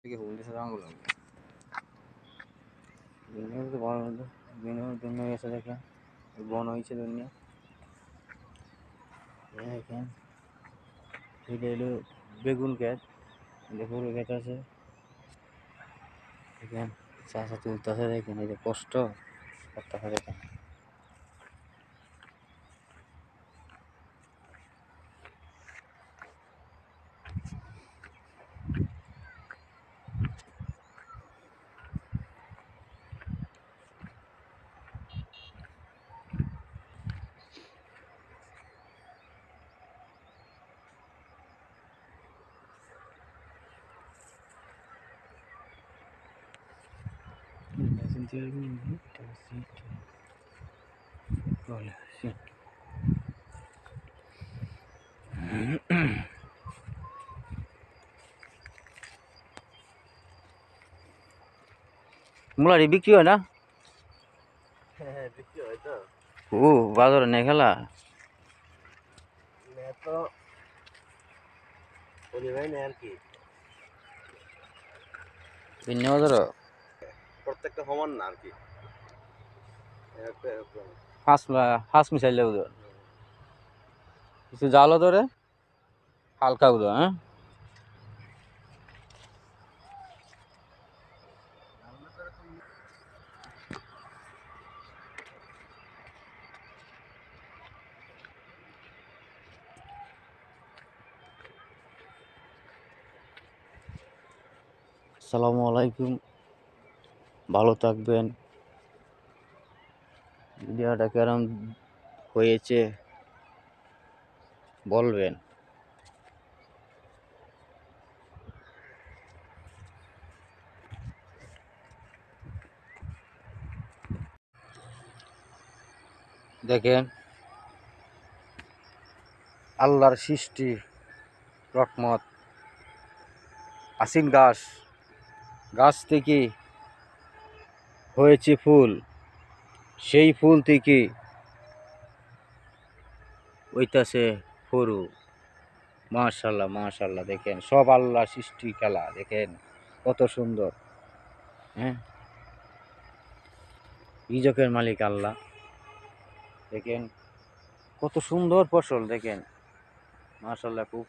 থেকে হলদে সাদা আঙুল দুনিয়া তো বড় দুনিয়া এসে দেখেন বন হয়েছে দুনিয়া দেখেন এটা হলো বেগুন ক্ষেত ফুল ক্ষেত আছে দেখেন চাষা তুলতেছে দেখেন এই যে কষ্ট করতেছে দেখেন মুলারি বিক্রি হয় না বিক্রি হয় তো ও বাজারে নেই খেলা তো ভাই নেই আর কি ভিন্ন বাজার প্রত্যেকটা সমান না আর কি হাঁস মিশাইলে বুঝো কিছু জালও ধরে হালকা বুঝো হ্যাঁ আসসালামু আলাইকুম ভালো থাকবেন ভিডিওটা কেরম হয়েছে বলবেন দেখেন আল্লাহর সৃষ্টি রহমত আসিন গাছ থেকে হয়েছে ফুল সেই ফুল থেকে ওইটাছে ফরু মাশাল্লাহ মাশাল্লাহ দেখেন সব আল্লাহ সৃষ্টি খেলা দেখেন কত সুন্দর হ্যাঁ রিজকের মালিক আল্লাহ দেখেন কত সুন্দর ফসল দেখেন মাশাল্লাহ খুব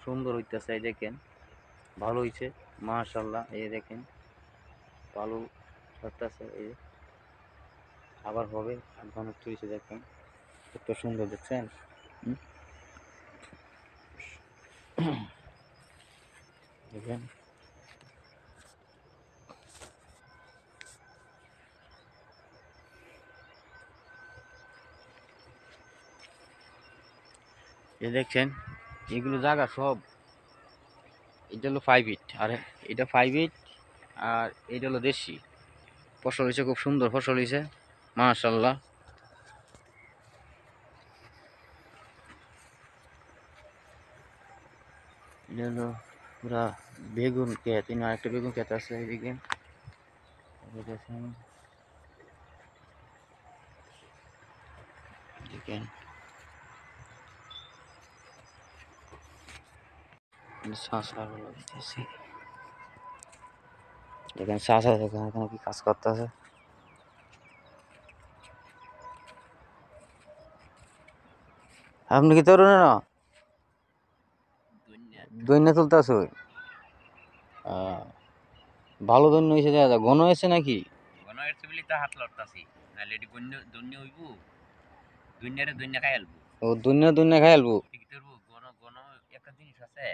সুন্দর হইতেছে দেখেন ভালো হইছে মাশাল্লাহ এই দেখেন ভালো হইতেছে এই আবার হবে ঘন তুলছে দেখেন কত সুন্দর দেখছেন দেখেন এই দেখছেন এগুলো জায়গা সব এটা হলো 5 ফিট আর এটা 5 ফিট আর এটা হলো দেশি ফসল হয়েছে খুব সুন্দর ফসল হয়েছে মাশাল্লাহ এটা হলো পুরা বেগুন ক্ষেত আরেকটা বেগুন ক্ষেত আছে এইদিকে দেখেন দেখেন চাষা দেখেন এখানে কি কাজ করতে আছে আপনি কি তরুণ না দৈন্য তুলতে আছো ভালো দৈন্য হয়েছে দেখা যায় ঘন হয়েছে নাকি ঘন হয়েছে বলে তো হাত লড়তাছি নাহলে এটি দৈন্য হইব দৈন্যরে দৈন্য খাই আলবো ও দৈন্য খাই আলবো ঘন ঘন একটা জিনিস আছে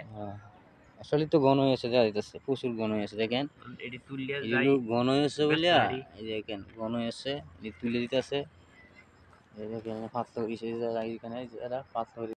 আসলে তো ঘন হয়েছে দেখা যাইতেছে প্রচুর ঘন হয়েছে দেখেন এটি তুললে এগুলো ঘন হয়েছে বলিয়া এই দেখেন ঘন হয়েছে তুলে দিতেছে এই দেখেন পাথর এখানে পাথর